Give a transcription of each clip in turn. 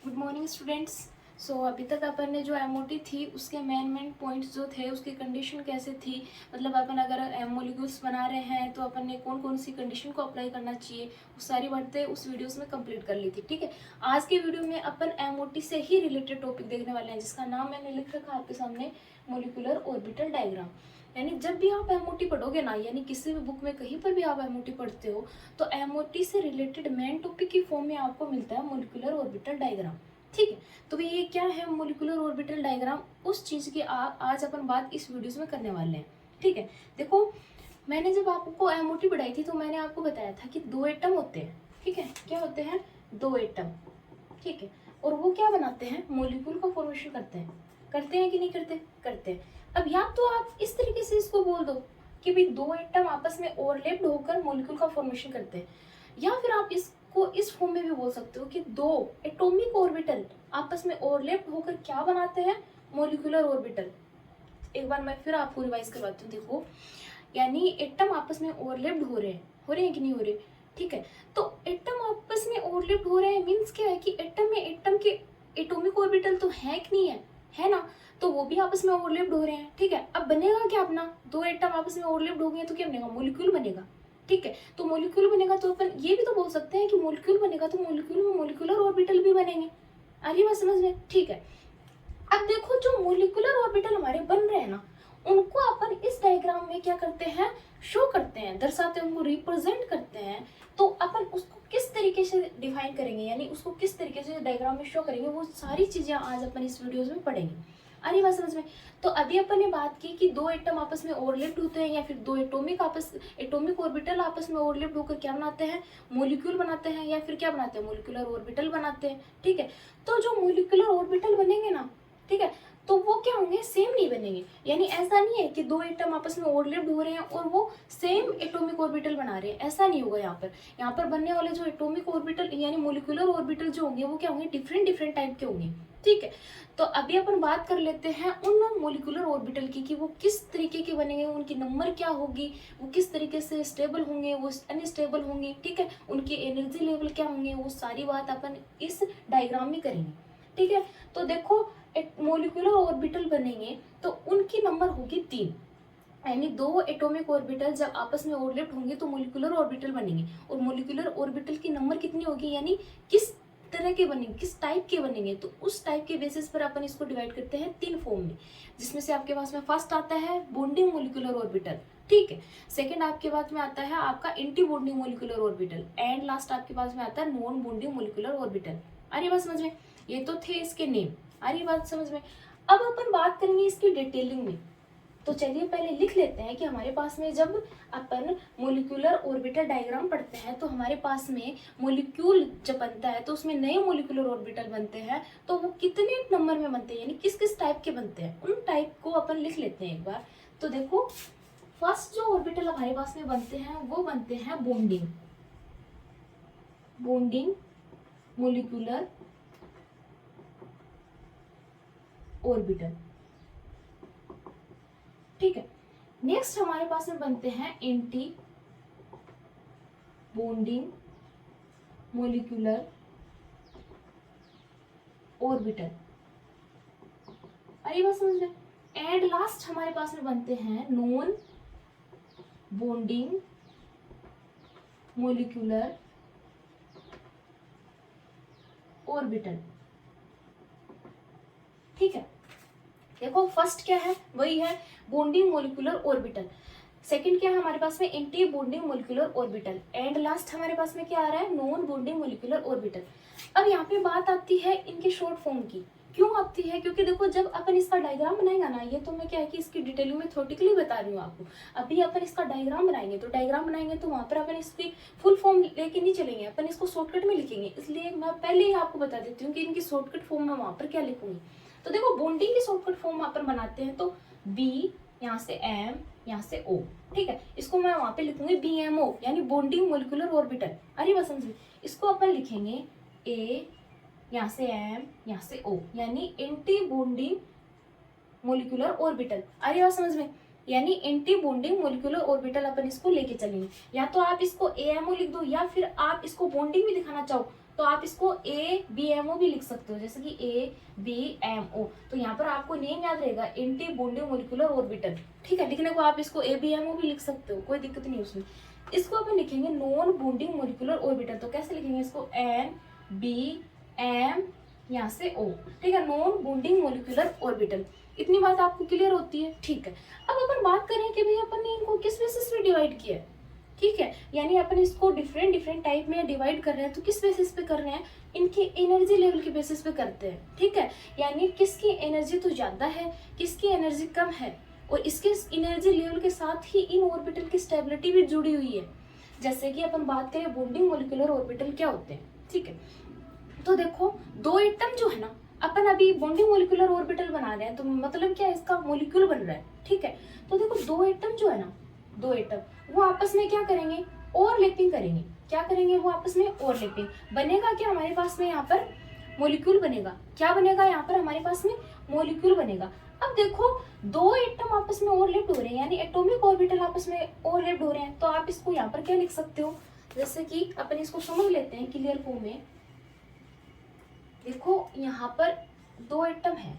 Good morning students. सो अभी तक अपन ने जो एमओटी थी उसके मेन पॉइंट्स जो थे उसकी कंडीशन कैसे थी, मतलब अपन अगर मोलिक्यूल्स बना रहे हैं तो अपन ने कौन कौन सी कंडीशन को अप्लाई करना चाहिए, वो सारी बातें उस वीडियोस में कंप्लीट कर ली थी। ठीक है, आज के वीडियो में अपन एमओटी से ही रिलेटेड टॉपिक देखने वाले हैं जिसका नाम मैंने लिख रखा आपके सामने, मोलिकुलर ऑर्बिटल डायग्राम। यानी जब भी आप एमओटी पढ़ोगे ना, यानी किसी भी बुक में कहीं पर भी आप एमओटी पढ़ते हो तो एमओटी से रिलेटेड मेन टॉपिक की फॉर्म में आपको मिलता है मोलिकुलर ऑर्बिटल डायग्राम। ठीक है, तो भाई ये क्या है मोलिकुलर ऑर्बिटल डायग्राम, उस चीज की आज अपन बात इस वीडियो में करने वाले हैं। ठीक है, देखो मैंने जब आपको एमओटी पढ़ाई थी तो मैंने आपको बताया था कि दो एटम होते हैं। ठीक है, क्या होते हैं? दो एटम। ठीक है, और वो क्या बनाते हैं? मॉलिक्यूल का फॉर्मेशन करते हैं कि नहीं करते? करते हैं। अब या तो आप इस तरीके से इसको बोल दो कि भाई दो एटम आपस में ओवरलैप्ड होकर मॉलिक्यूल का फॉर्मेशन करते हैं, या फिर आप इसको इस फॉर्म में भी बोल सकते हो कि दो एटॉमिक ऑर्बिटल आपस में ओवरलैप्ड होकर क्या बनाते हैं? Molecular orbital. एक बार मैं फिर आपको रिवाइज करवाती हूँ। देखो, यानी एटम आपस में ओवरलैप्ड हो रहे हैं कि नहीं हो रहे? ठीक है, तो एटम आपस में ओवरलैप्ड हो रहे हैं मींस क्या है कि एटम में एटम के एटॉमिक ऑर्बिटल तो है कि नहीं है? है ना, तो वो भी आपस में ओवरलैप्ड हो रहे हैं। ठीक है, अब बनेगा क्या अपना? दो एटम आपस में ओवरलैप्ड हो गए तो क्या बनेगा? मॉलिक्यूल बनेगा। ठीक है, तो मॉलिक्यूल बनेगा तो अपन ये भी तो बोल सकते हैं कि मॉलिक्यूल बनेगा तो मॉलिक्यूल में मॉलिक्यूलर ऑर्बिटल भी बनेंगे। आ रही बात समझ में? ठीक है, अब देखो जो मॉलिक्यूलर ऑर्बिटल हमारे बन रहे हैं ना, उनको अपन इस डायग्राम में क्या करते हैं? शो करते हैं, दर्शाते हैं, उनको रिप्रेजेंट करते हैं। तो अपन उसको किस तरीके से डिफाइन करेंगे, यानी उसको किस तरीके से डायग्राम में शो करेंगे, वो सारी चीजें आज अपन इस वीडियोस में पढ़ेंगे। आ रही बात समझ में? तो अभी अपन ने बात की कि दो एटम आपस में ओवरलैप्ड होते हैं या फिर दो एटॉमिक ऑर्बिटल आपस में ओवरलैप्ड होकर क्या बनाते हैं? मॉलिक्यूल बनाते हैं, या फिर क्या बनाते हैं? मॉलिक्यूलर ऑर्बिटल बनाते हैं। ठीक है, तो जो मॉलिक्यूलर ऑर्बिटल बनेंगे ना, ठीक है, तो वो क्या होंगे? सेम नहीं बनेंगे। यानी ऐसा नहीं है कि दो एटम आपस में ओवरलैप्ड हो रहे हैं और वो सेम एटॉमिक ऑर्बिटल बना रहे हैं, ऐसा नहीं होगा। यहाँ पर बनने वाले जो एटॉमिक ऑर्बिटल यानी मॉलिक्यूलर ऑर्बिटल जो होंगे वो क्या होंगे? डिफरेंट टाइप के होंगे। ठीक है, तो अभी अपन बात कर लेते हैं उन मॉलिक्यूलर ऑर्बिटल की कि वो किस तरीके के बनेंगे, उनकी नंबर क्या होगी, वो किस तरीके से स्टेबल होंगे, वो अनस्टेबल होंगे। ठीक है, उनके एनर्जी लेवल क्या होंगे, वो सारी बात अपन इस डायग्राम में करेंगे। ठीक है, तो देखो मोलिकुलर ऑर्बिटल बनेंगे तो उनकी नंबर होगी 3। यानी दो एटॉमिक ऑर्बिटल जब आपस में ओवरलैप्ड होंगे तो मोलिकुलर ऑर्बिटल बनेंगे, और मोलिकुलर ऑर्बिटल की नंबर कितनी होगी, यानी किस तरह के बनेंगे, किस टाइप के बनेंगे, तो उस टाइप के बेसिस पर अपन इसको डिवाइड करते हैं 3 फॉर्म में, जिसमें से आपके पास में फर्स्ट आता है बॉन्डिंग मोलिकुलर ऑर्बिटल। ठीक है, सेकंड आपके पास में आता है आपका anti bonding molecular orbital, and last आपके पास में आता है नॉन बॉन्डिंग मोलिकुलर ऑर्बिटल। आ रही बात समझ में? ये तो थे इसके नेम। आ रही बात समझ में? अब अपन बात करेंगे इसकी डिटेलिंग में। तो चलिए पहले लिख लेते हैं कि हमारे पास में जब अपन मोलिकुलर ऑर्बिटल डायग्राम पढ़ते हैं तो हमारे पास में मोलिक्यूल जब बनता है तो उसमें नए मोलिकुलर ऑर्बिटल बनते हैं, तो वो कितने नंबर में बनते हैं, यानी किस किस टाइप के बनते हैं, उन टाइप को अपन लिख लेते हैं एक बार। तो देखो, फर्स्ट जो ऑर्बिटल हमारे पास में बनते हैं वो बनते हैं बॉन्डिंग मोलिकुलर ऑर्बिटल। ठीक है, नेक्स्ट हमारे पास में बनते हैं एंटी बॉन्डिंग मोलिकुलर ऑर्बिटल। अरे बस समझ में? एंड लास्ट हमारे पास में बनते हैं नॉन बॉन्डिंग मोलिकुलर ऑर्बिटल। ठीक है, देखो फर्स्ट क्या है? वही है बॉन्डिंग मोलिकुलर ऑर्बिटल। सेकंड क्या है हमारे पास में? Anti bonding molecular orbital. And last हमारे पास में क्या आ रहा है? Non bonding molecular orbital. अब यहाँ पे बात आती है इनके शॉर्ट फॉर्म की। क्यों आती है? क्योंकि देखो जब अपन इसका डायग्राम बनाएगा ना, ये तो मैं क्या है कि इसकी डिटेलिंग में थ्योरेटिकली बता रही हूँ आपको। अभी अपन इसका डायग्राम बनाएंगे तो वहां पर अपन इसकी फुल फॉर्म लेके नहीं चलेंगे, अपन इसको शॉर्टकट में लिखेंगे। इसलिए मैं पहले ही आपको बता देती हूँ कि इनकी शॉर्टकट फॉर्म मैं वहां पर क्या लिखूंगी। तो देखो बॉन्डिंग की शॉर्टकट फॉर्म अपन बनाते हैं तो बी, यहाँ से एम, यहाँ से ओ। ठीक है, इसको मैं वहां पे लिखूंगी BMO, यानी बॉन्डिंग मोलिकुलर ऑर्बिटल। अरे बस समझिए, इसको अपन लिखेंगे ए, यहाँ से एम, यहाँ से ओ, यानी एंटी बॉन्डिंग मोलिकुलर ऑर्बिटल। अरे बात समझ में? यानी एंटी बॉन्डिंग मोलिकुलर ऑर्बिटल अपन इसको लेके चलेंगे। या तो आप इसको AMO लिख दो, या फिर आप इसको बॉन्डिंग भी दिखाना चाहो तो आप इसको ABMO भी लिख सकते हो, जैसे कि ABMO। तो यहाँ पर आपको नेम याद रहेगा, एंटी बॉन्डिंग मोलिकुलर ऑर्बिटल। ठीक है, लिखने को आप इसको ABMO भी लिख सकते हो, कोई दिक्कत नहीं उसमें। इसको अपन लिखेंगे नॉन बॉन्डिंग मोलिकुलर ऑर्बिटल। तो कैसे लिखेंगे इसको, NBM यहाँ से O। ठीक है, नॉन बॉन्डिंग मोलिकुलर ऑर्बिटल। इतनी बात आपको क्लियर होती है। ठीक है, अब अपन बात करें कि भाई अपन ने इनको किस बेसिस पे डिवाइड किया है। ठीक है, यानी अपन इसको डिफरेंट डिफरेंट टाइप में डिवाइड कर रहे हैं, तो किस बेसिस पे कर रहे हैं, इनके एनर्जी लेवल के बेसिस पे करते हैं। ठीक है, यानी किसकी एनर्जी तो ज्यादा है, किसकी एनर्जी कम है, और इसके एनर्जी लेवल के साथ ही इन ऑर्बिटल की स्टेबिलिटी भी जुड़ी हुई है। जैसे कि अपन बात करें बॉन्डिंग मोलिकुलर ऑर्बिटल क्या होते हैं। ठीक है, तो देखो दो एटम जो है ना, अपन अभी बॉन्डिंग मोलिकुलर ऑर्बिटल बना रहे हैं, तो मतलब क्या है, इसका मोलिक्यूल बन रहा है। ठीक है, तो देखो दो एटम जो है ना, दो एटम वो आपस में क्या करेंगे, ओवरलैपिंग करेंगे। क्या करेंगे, वो आपस में ओवरलैपिंग। बनेगा क्या हमारे पास में यहाँ पर, मोलिक्यूल बनेगा। क्या बनेगा यहाँ पर हमारे पास में, मोलिक्यूल बनेगा। अब देखो दो एटम आपस में ओवरलैप हो रहे हैं, यानी एटॉमिक ऑर्बिटल आपस में ओवरलैप हो रहे हैं, तो आप इसको यहाँ पर क्या लिख सकते हो, जैसे कि अपन इसको समझ लेते हैं क्लियर फॉर्म में। देखो यहाँ पर दो एटम है,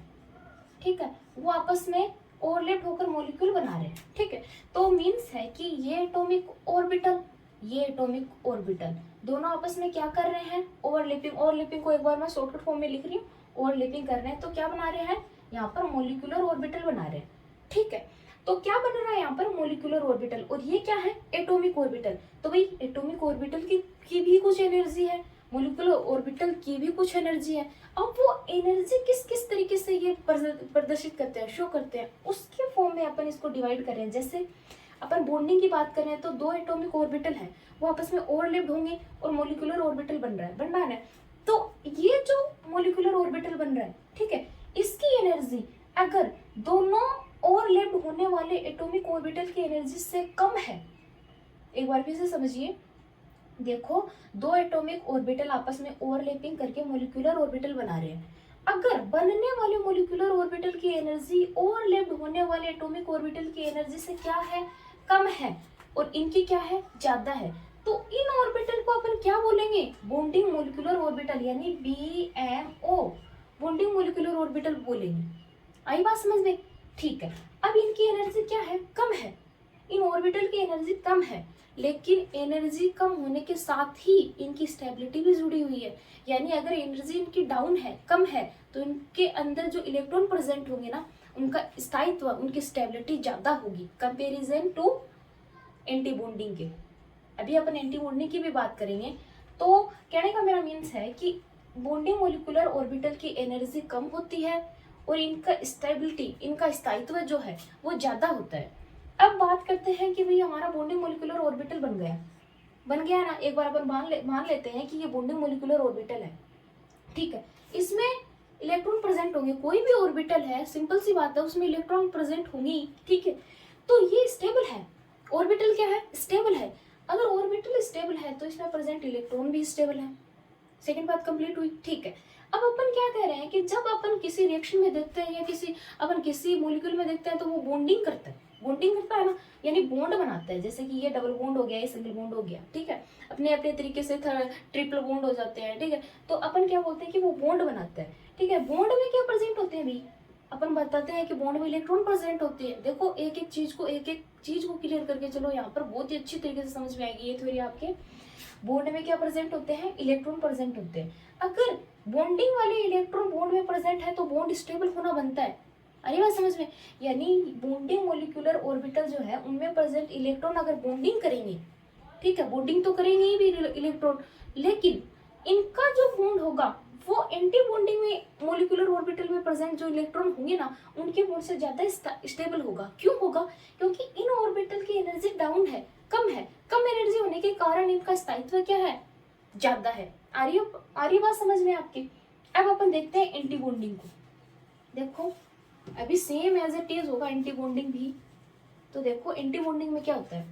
ठीक है, वो आपस में ओवरलैप होकर मॉलिक्यूल बना रहे हैं। ठीक है, तो मीन्स है कि ये एटॉमिक ऑर्बिटल, ये एटॉमिक ऑर्बिटल दोनों आपस में क्या कर रहे हैं, ओवरलैपिंग। ओवरलैपिंग को एक बार मैं शॉर्टकट फॉर्म में लिख रही हूँ, ओवरलैपिंग कर रहे हैं, तो क्या बना रहे हैं, यहाँ पर मॉलिक्यूलर ऑर्बिटल बना रहे हैं। ठीक है, तो क्या बन रहा है यहाँ पर, मॉलिक्यूलर ऑर्बिटल, और ये क्या है, एटॉमिक ऑर्बिटल। तो भाई एटॉमिक ऑर्बिटल की भी कुछ एनर्जी है, मोलिकुलर ऑर्बिटल की भी कुछ एनर्जी है। अब वो एनर्जी किस किस तरीके से ये प्रदर्शित करते हैं, शो करते हैं, उसके फॉर्म में अपन इसको डिवाइड कर रहे हैं। जैसे अपन बॉन्डिंग की बात करें तो दो एटॉमिक ऑर्बिटल है, वो आपस में ओवरलैप्ड होंगे और मोलिकुलर ऑर्बिटल बन रहा है। तो ये जो मोलिकुलर ऑर्बिटल बन रहा है, ठीक है, इसकी एनर्जी अगर दोनों ओवरलैप्ड होने वाले एटॉमिक ऑर्बिटल की एनर्जी से कम है, एक बार फिर से समझिए, देखो दो एटॉमिक ऑर्बिटल आपस में ओवरलैपिंग करके मोलिकुलर ऑर्बिटल बना रहे हैं। अगर बनने वाले मोलिकुलर ऑर्बिटल की एनर्जी ओवरलैप्ड होने वाले एटॉमिक ऑर्बिटल की एनर्जी से क्या है, कम है, और इनकी क्या है, ज्यादा है, तो इन ऑर्बिटल को अपन क्या बोलेंगे, बॉन्डिंग मोलिकुलर ऑर्बिटल, यानी BMO, बॉन्डिंग मोलिकुलर ऑर्बिटल बोलेंगे। आई बात समझ में। ठीक है, अब इनकी एनर्जी क्या है, कम है, इन ऑर्बिटल की एनर्जी कम है, लेकिन एनर्जी कम होने के साथ ही इनकी स्टेबिलिटी भी जुड़ी हुई है। यानी अगर एनर्जी इनकी डाउन है, कम है, तो इनके अंदर जो इलेक्ट्रॉन प्रेजेंट होंगे ना, उनका स्थायित्व, उनकी स्टेबिलिटी ज्यादा होगी कंपैरिजन टू एंटी बॉन्डिंग के। अभी अपन एंटी बॉन्डिंग की भी बात करेंगे। तो कहने का मेरा मीन्स है कि बॉन्डिंग मोलिकुलर ऑर्बिटल की एनर्जी कम होती है और इनका स्टेबिलिटी, इनका स्थायित्व जो है वो ज्यादा होता है। अब बात करते हैं कि भाई हमारा बॉन्डिंग मोलिकुलर ऑर्बिटल बन गया ना, एक बार अपन मान लेते हैं कि ये बॉन्डिंग मोलिकुलर ऑर्बिटल है। ठीक है, इसमें इलेक्ट्रॉन प्रेजेंट होंगे, कोई भी ऑर्बिटल है, सिंपल सी बात है, उसमें इलेक्ट्रॉन प्रेजेंट होंगी। ठीक है, तो ये स्टेबल है, ऑर्बिटल क्या है, स्टेबल है। अगर ऑर्बिटल स्टेबल है तो इसमें प्रेजेंट इलेक्ट्रॉन भी स्टेबल है। सेकेंड बात कंप्लीट हुई। ठीक है, अब अपन क्या कह रहे हैं कि जब अपन किसी रिएक्शन में देखते हैं या अपन किसी मॉलिक्यूल में देखते हैं, तो वो बॉन्डिंग करता है ना, यानी बॉन्ड बनाता है। जैसे कि ये डबल बॉन्ड हो गया, ये सिंगल बॉन्ड हो गया। ठीक है, अपने अपने तरीके से ट्रिपल बॉन्ड हो जाते हैं। ठीक है, तो अपन क्या बोलते हैं कि वो बॉन्ड बनाता है। ठीक है, बॉन्ड में क्या प्रेजेंट होते हैं भाई, अपन बताते हैं कि बॉन्ड में इलेक्ट्रॉन प्रेजेंट होते हैं। देखो एक एक चीज को क्लियर करके चलो, यहाँ पर बहुत ही अच्छी तरीके से समझ में आएगी ये थ्योरी आपके। बॉन्ड में क्या प्रेजेंट होते हैं, इलेक्ट्रॉन प्रेजेंट होते हैं। अगर बॉन्डिंग वाले इलेक्ट्रॉन बॉन्ड में प्रेजेंट है तो बॉन्ड स्टेबल होना बनता है। अरे बात समझ में, यानी बॉन्डिंग मोलिकुलर ऑर्बिटल जो है उनमें प्रेजेंट इलेक्ट्रॉन अगर बॉन्डिंग करेंगे, ठीक है, बॉन्डिंग तो करेंगे ही भी इलेक्ट्रॉन, लेकिन इनका जो बॉन्ड होगा वो एंटी बॉन्डिंग में मोलिकुलर ऑर्बिटल में प्रेजेंट जो इलेक्ट्रॉन होंगे ना, उनके बॉन्ड से ज्यादा स्टेबल होगा। क्यों होगा, क्योंकि इन ऑर्बिटल की एनर्जी डाउन है, कम एनर्जी होने के कारण इनका स्थायित्व क्या है, ज्यादा है। आर्य बात समझ में आपकी। अब अपन देखते हैं एंटी बॉन्डिंग को। देखो अभी सेम एज इट इज होगा एंटी बॉन्डिंग भी। तो देखो एंटी बॉन्डिंग में क्या होता है,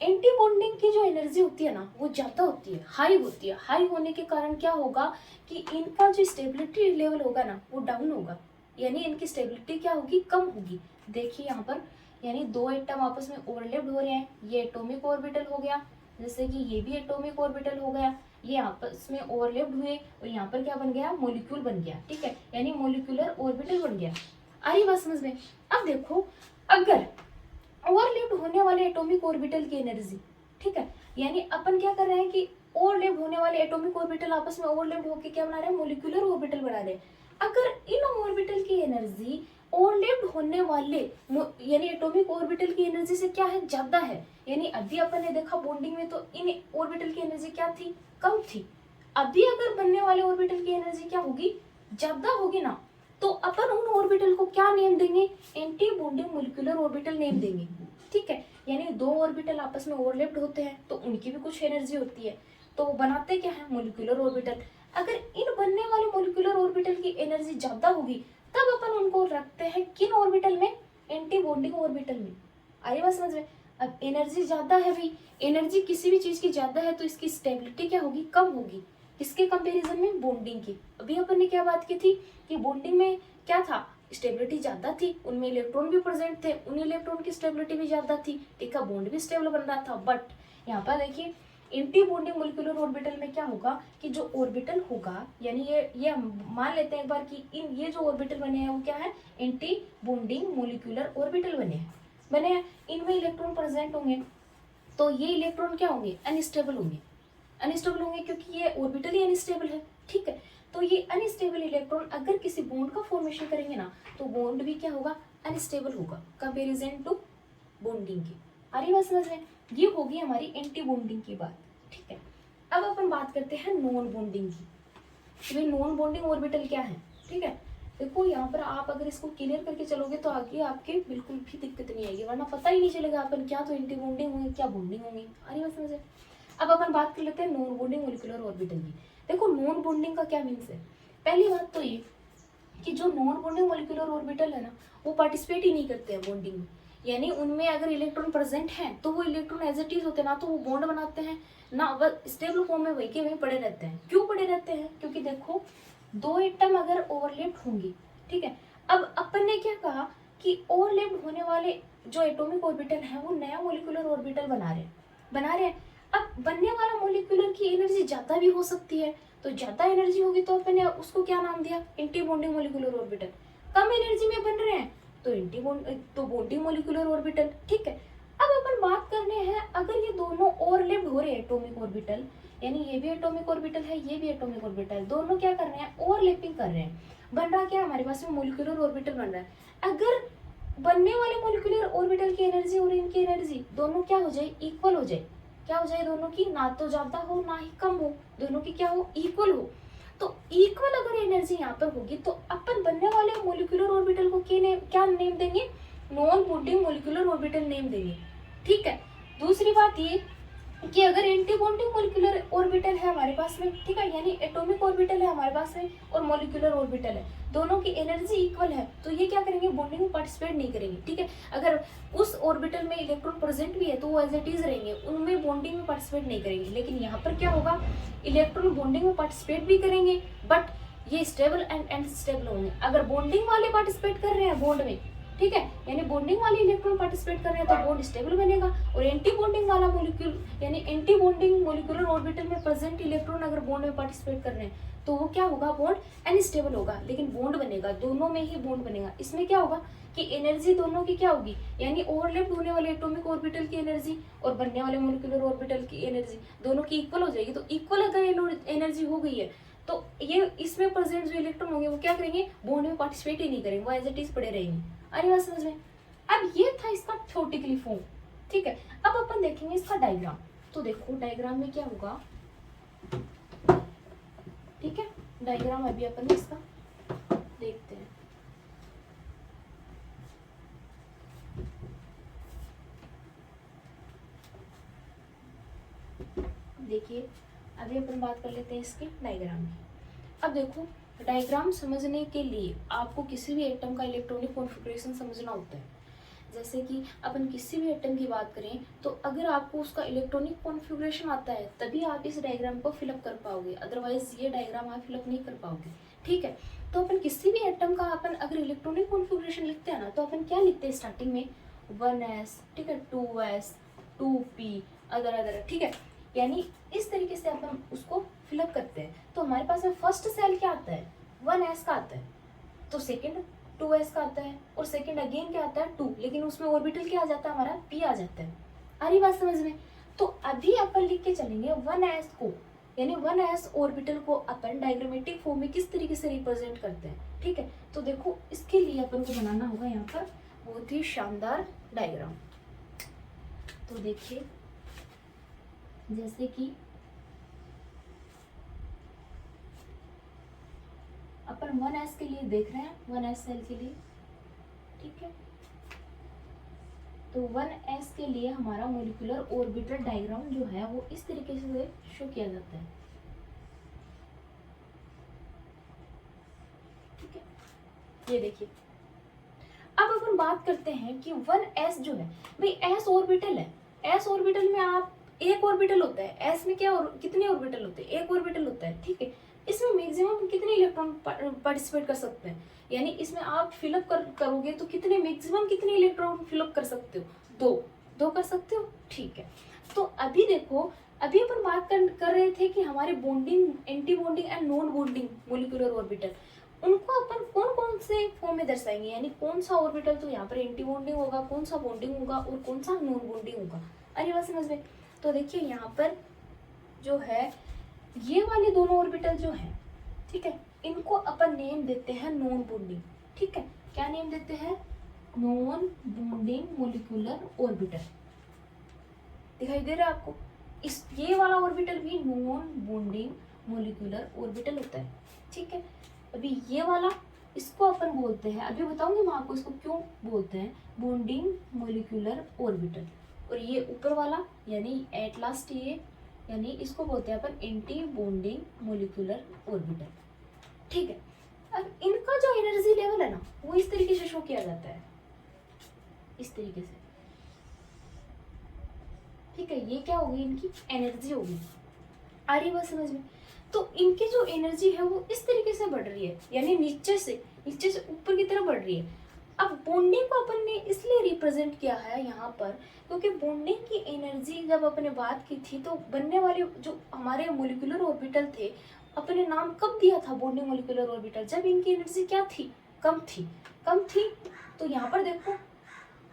एंटी बॉन्डिंग की जो एनर्जी होती है ना, वो ज्यादा होती है, हाई होती है। हाई होने के कारण क्या होगा कि इनका जो स्टेबिलिटी लेवल होगा ना, वो डाउन होगा, यानी इनकी स्टेबिलिटी क्या होगी, कम होगी। देखिए यहाँ पर, यानी दो एटम आपस में ओवरलैप्ड हो रहे हैं, ये एटॉमिक ऑर्बिटल हो गया, जैसे कि ये भी एटॉमिक ऑर्बिटल हो गया। ये आपस में ओवरलैप्ड हुए और यहाँ पर क्या बन गया, मॉलिक्यूल बन गया, ठीक है, यानी मॉलिक्यूलर ऑर्बिटल बन गया। आ रही बात समझ में। अब देखो अगर ओवरलैप्ड होने वाले एटॉमिक ऑर्बिटल की एनर्जी, ठीक है, यानी अपन क्या कर रहे हैं कि ओवरलैप्ड होने वाले एटॉमिक ऑर्बिटल आपस में ओवरलैप्ड होकर क्या बना रहे हैं, मॉलिक्यूलर ऑर्बिटल बना रहे हैं। अगर इन ऑर्बिटल की एनर्जी ओवरलैप्ड होने वाले यानी एटॉमिक ऑर्बिटल की एनर्जी से क्या है, ज्यादा है, यानी अभी अपन ने देखा बॉन्डिंग में तो इन ऑर्बिटल की एनर्जी क्या थी, कम थी। अभी अगर बनने वाले ऑर्बिटल की एनर्जी क्या होगी, ज्यादा होगी ना, तो अपन उन ऑर्बिटल को क्या नेम देंगे, anti bonding molecular orbital name देंगे, ठीक है। यानी दो ऑर्बिटल आपस में ओवरलैप्ड होते हैं तो उनकी भी कुछ एनर्जी होती है, तो वो बनाते क्या है, मॉलिक्यूलर ऑर्बिटल। अगर इन बनने वाले मॉलिक्यूलर ऑर्बिटल की एनर्जी ज्यादा होगी तब अपन उनको रखते हैं किन ऑर्बिटल में, एंटी बॉन्डिंग ऑर्बिटल में। आई बात समझ में। अब एनर्जी ज्यादा है भाई, एनर्जी किसी भी चीज की ज्यादा है तो इसकी स्टेबिलिटी क्या होगी, कम होगी, किसके कंपैरिजन में, बॉन्डिंग की। अभी अपन ने क्या बात की थी कि बॉन्डिंग में क्या था, स्टेबिलिटी ज्यादा थी, उनमें इलेक्ट्रॉन भी प्रेजेंट थे, उन इलेक्ट्रॉन की स्टेबिलिटी भी ज्यादा थी, ठीक है, बॉन्ड भी स्टेबल बन रहा था। बट यहाँ पर देखिए एंटी बॉन्डिंग मॉलिक्यूलर ऑर्बिटल में क्या होगा कि जो ऑर्बिटल होगा, यानी ये हम मान लेते हैं एक बार कि इन ये जो ऑर्बिटल बने हैं वो क्या है, एंटी बॉन्डिंग मॉलिक्यूलर ऑर्बिटल बने हैं। इनमें इलेक्ट्रॉन प्रेजेंट होंगे तो ये इलेक्ट्रॉन क्या होंगे, अनस्टेबल होंगे क्योंकि ये ऑर्बिटल ही अनस्टेबल है, ठीक है। तो ये अनस्टेबल इलेक्ट्रॉन अगर किसी बॉन्ड का फॉर्मेशन करेंगे ना तो बॉन्ड भी क्या होगा, अनस्टेबल होगा कंपैरिजन टू बॉन्डिंग की। आ रही बात समझ में। ये होगी हमारी एंटी बॉन्डिंग की बात, ठीक है। अब अपन बात करते हैं नॉन बॉन्डिंग की। भाई नॉन बॉन्डिंग ऑर्बिटल क्या है, ठीक है। देखो यहाँ पर आप अगर इसको क्लियर करके चलोगे तो आगे आपके बिल्कुल भी दिक्कत नहीं आएगी, वरना पता ही नहीं चलेगा अपन क्या तो एंटी बॉन्डिंग होंगे क्या बॉन्डिंग होंगी। आ रही बात समझ में। अब अपन बात कर लेते हैं नॉन बॉन्डिंग मॉलिक्यूलर ऑर्बिटल की। देखो नॉन बॉन्डिंग का क्या मीन्स है, पहली बात तो ये कि जो नॉन बॉन्डिंग मॉलिक्यूलर ऑर्बिटल है ना वो पार्टिसिपेट ही नहीं करते हैं बॉन्डिंग में, यानी उनमें अगर इलेक्ट्रॉन प्रेजेंट है तो वो इलेक्ट्रॉन एज इट इज होते हैं, ना तो वो बॉन्ड बनाते हैं ना बस स्टेबल फॉर्म में वही के वहीं पड़े रहते हैं। क्यों पड़े रहते हैं, क्योंकि देखो दो एटम अगर ओवरलैप्ड होंगी, ठीक है। अब अपन ने क्या कहा कि ओवरलैप्ड होने वाले जो एटॉमिक ऑर्बिटल है वो नया मॉलिक्यूलर ऑर्बिटल बना रहे हैं। अब बनने वाला मॉलिक्यूलर की एनर्जी ज्यादा भी हो सकती है, तो ज्यादा एनर्जी होगी तो अपन ने उसको क्या नाम दिया, एंटी बॉन्डिंग मॉलिक्यूलर ऑर्बिटल। कम एनर्जी में बन रहे हैं तो बॉन्डिंग मॉलिक्यूलर ऑर्बिटल, ठीक है। अब अपन बात करने हैं अगर ये दोनों ओवरलैप्ड हो रहे हैं एटॉमिक ऑर्बिटल, यानी ये भी एटॉमिक ऑर्बिटल है ये भी एटॉमिक ऑर्बिटल है, दोनों क्या कर रहे हैं, ओवरलैपिंग कर रहे हैं। बन रहा क्या हमारे पास में मॉलिक्यूलर ऑर्बिटल बन रहा है। अगर बनने वाले मॉलिक्यूलर ऑर्बिटल की एनर्जी और इनकी एनर्जी दोनों क्या हो जाए, इक्वल हो जाए। क्या हो जाए, दोनों की ना तो ज्यादा हो ना ही कम हो, दोनों की क्या हो, इक्वल हो। तो इक्वल अगर एनर्जी यहाँ पर होगी तो अपन बनने वाले मॉलिक्यूलर ऑर्बिटल को क्या नेम देंगे, non bonding molecular orbital name देंगे, ठीक है। दूसरी बात ये कि अगर एंटी बॉन्डिंग मॉलिक्यूलर ऑर्बिटल है हमारे पास में, ठीक है, यानी एटॉमिक ऑर्बिटल है हमारे पास में और मॉलिक्यूलर ऑर्बिटल है, दोनों की एनर्जी इक्वल है, तो ये क्या करेंगे, बॉन्डिंग में पार्टिसिपेट नहीं करेंगे, ठीक है। अगर उस ऑर्बिटल में इलेक्ट्रॉन प्रेजेंट भी है तो वो एज इट इज रहेंगे, उनमें बॉन्डिंग में पार्टिसिपेट नहीं करेंगे। लेकिन यहाँ पर क्या होगा, इलेक्ट्रॉन बॉन्डिंग में पार्टिसिपेट भी करेंगे बट ये स्टेबल एंड अनस्टेबल होंगे। अगर बॉन्डिंग वाले पार्टिसिपेट कर रहे हैं बॉन्ड में, ठीक है, यानी बॉन्डिंग वाले इलेक्ट्रॉन पार्टिसिपेट कर रहे हैं तो बॉन्ड स्टेबल बनेगा, और एंटी बॉन्डिंग वाला मॉलिक्यूल यानी एंटी बॉन्डिंग मॉलिक्यूलर ऑर्बिटल में प्रेजेंट इलेक्ट्रॉन अगर बॉन्ड में पार्टिसिपेट कर रहे हैं तो वो क्या होगा, बॉन्ड अनस्टेबल होगा, लेकिन बॉन्ड बनेगा, दोनों में ही बॉन्ड बनेगा। इसमें क्या होगा कि एनर्जी दोनों की क्या होगी, यानी ओवरलैप्ड होने वाले एटॉमिक ऑर्बिटल की एनर्जी और बनने वाले मॉलिक्यूलर ऑर्बिटल की एनर्जी दोनों की इक्वल हो जाएगी। तो इक्वल अगर एनर्जी हो गई है तो ये इसमें प्रेजेंट जो इलेक्ट्रॉन होंगे वो क्या करेंगे, बॉन्ड में पार्टिसिपेट ही नहीं करेंगे, वो एज इट इज पड़े रहेंगे। अरे बात समझ में। अब ये था इसका थ्योरेटिकली फॉर्म, ठीक है। अब अपन देखेंगे इसका डायग्राम। तो देखो डायग्राम में क्या होगा, ठीक है, डायग्राम अभी अपन इसका देखते हैं। देखिए अभी अपन बात कर लेते हैं इसके डायग्राम की। अब देखो डायग्राम समझने के लिए आपको किसी भी एटम का इलेक्ट्रॉनिक कॉन्फ़िगरेशन समझना होता है। जैसे कि अपन किसी भी एटम की बात करें तो अगर आपको उसका इलेक्ट्रॉनिक कॉन्फ़िगरेशन आता है तभी आप इस डायग्राम को फिलअप कर पाओगे, अदरवाइज ये डायग्राम आप फिलअप नहीं कर पाओगे, ठीक है। तो अपन किसी भी एटम का अपन अगर इलेक्ट्रॉनिक कॉन्फ़िगरेशन लिखते हैं ना तो अपन क्या लिखते हैं स्टार्टिंग में 1s, ठीक है, 2s 2p अदर, ठीक है। यानी इस तरीके से अपन उसको फिलअप करते हैं। तो हमारे पास में फर्स्ट सेल क्या आता है, 1s का आता है, तो सेकंड 2s का आता है, और सेकंड अगेन क्या आता है 2, लेकिन उसमें ऑर्बिटल क्या आ जाता है हमारा p आ जाता है। आ रही बात समझ में? तो अभी अपन लिख के चलेंगे 1s को, यानी 1s ऑर्बिटल को अपन डायग्रामेटिक फॉर्म में किस तरीके से रिप्रेजेंट करते हैं। ठीक है, तो देखो इसके लिए अपन को बनाना होगा यहाँ पर बहुत ही शानदार डायग्राम। तो देखिए जैसे कि अपन 1s के लिए देख रहे हैं, 1s सेल के लिए। ठीक है, तो 1s के लिए हमारा मोलिकुलर ऑर्बिटल डायग्राम जो है वो इस तरीके से शो किया जाता है। ठीक है, ये देखिए। अब अपन बात करते हैं कि 1s जो है भाई s ऑर्बिटल है, s ऑर्बिटल में आप एक ऑर्बिटल होता है, s में क्या कितने ऑर्बिटल होते हैं, एक ऑर्बिटल होता है। ठीक है, इसमें मैक्सिमम कितने इलेक्ट्रॉन पार्टिसिपेट कर सकते हैं, यानी इसमें आप फिलअप करोगे तो कितने मैक्सिमम कितने इलेक्ट्रॉन फिलअप कर सकते हो, दो कर सकते हो। ठीक है, तो अभी देखो, अभी अपन बात कर रहे थे कि हमारे bonding, anti bonding and non bonding molecular orbital, उनको अपन कौन कौन से फॉर्म में दर्शाएंगे, यानी कौन सा ऑर्बिटल तो यहाँ पर एंटी बॉन्डिंग होगा, कौन सा बॉन्डिंग होगा और कौन सा नॉन बॉन्डिंग होगा। अरे बात समझ में? तो देखिए यहाँ पर जो है ये वाले दोनों ऑर्बिटल जो है, ठीक है, इनको अपन नेम देते हैं नॉन बॉन्डिंग। ठीक है, क्या नेम देते हैं, नॉन बॉन्डिंग मोलिकुलर ऑर्बिटल। दिखाई दे रहा है आपको, इस ये वाला ऑर्बिटल भी नॉन बॉन्डिंग मोलिकुलर ऑर्बिटल होता है। ठीक है, अभी ये वाला इसको अपन बोलते हैं, अभी बताऊंगी मैं आपको इसको क्यों बोलते हैं, बॉन्डिंग मोलिकुलर ऑर्बिटल। और ये ऊपर वाला यानी एट लास्ट ये, यानी इसको बोलते हैं अपन एंटी बॉन्डिंग मोलिकुलर ऑर्बिटल। ठीक है, अब इनका जो एनर्जी लेवल है ना वो इस तरीके से शो किया जाता है, इस तरीके से। ठीक है, ये क्या होगी, इनकी एनर्जी होगी। आ रही बात समझ में? तो इनकी जो एनर्जी है वो इस तरीके से बढ़ रही है, यानी नीचे से ऊपर की तरफ बढ़ रही है। अब बॉन्डिंग को अपन ने इसलिए रिप्रेजेंट किया है यहाँ पर, क्योंकि बॉन्डिंग की एनर्जी जब अपने बात की थी तो बनने वाले जो हमारे मोलिकुलर ऑर्बिटल थे, अपने नाम कब दिया था बॉन्डिंग मोलिकुलर ऑर्बिटल, जब इनकी एनर्जी क्या थी, कम थी। तो यहाँ पर देखो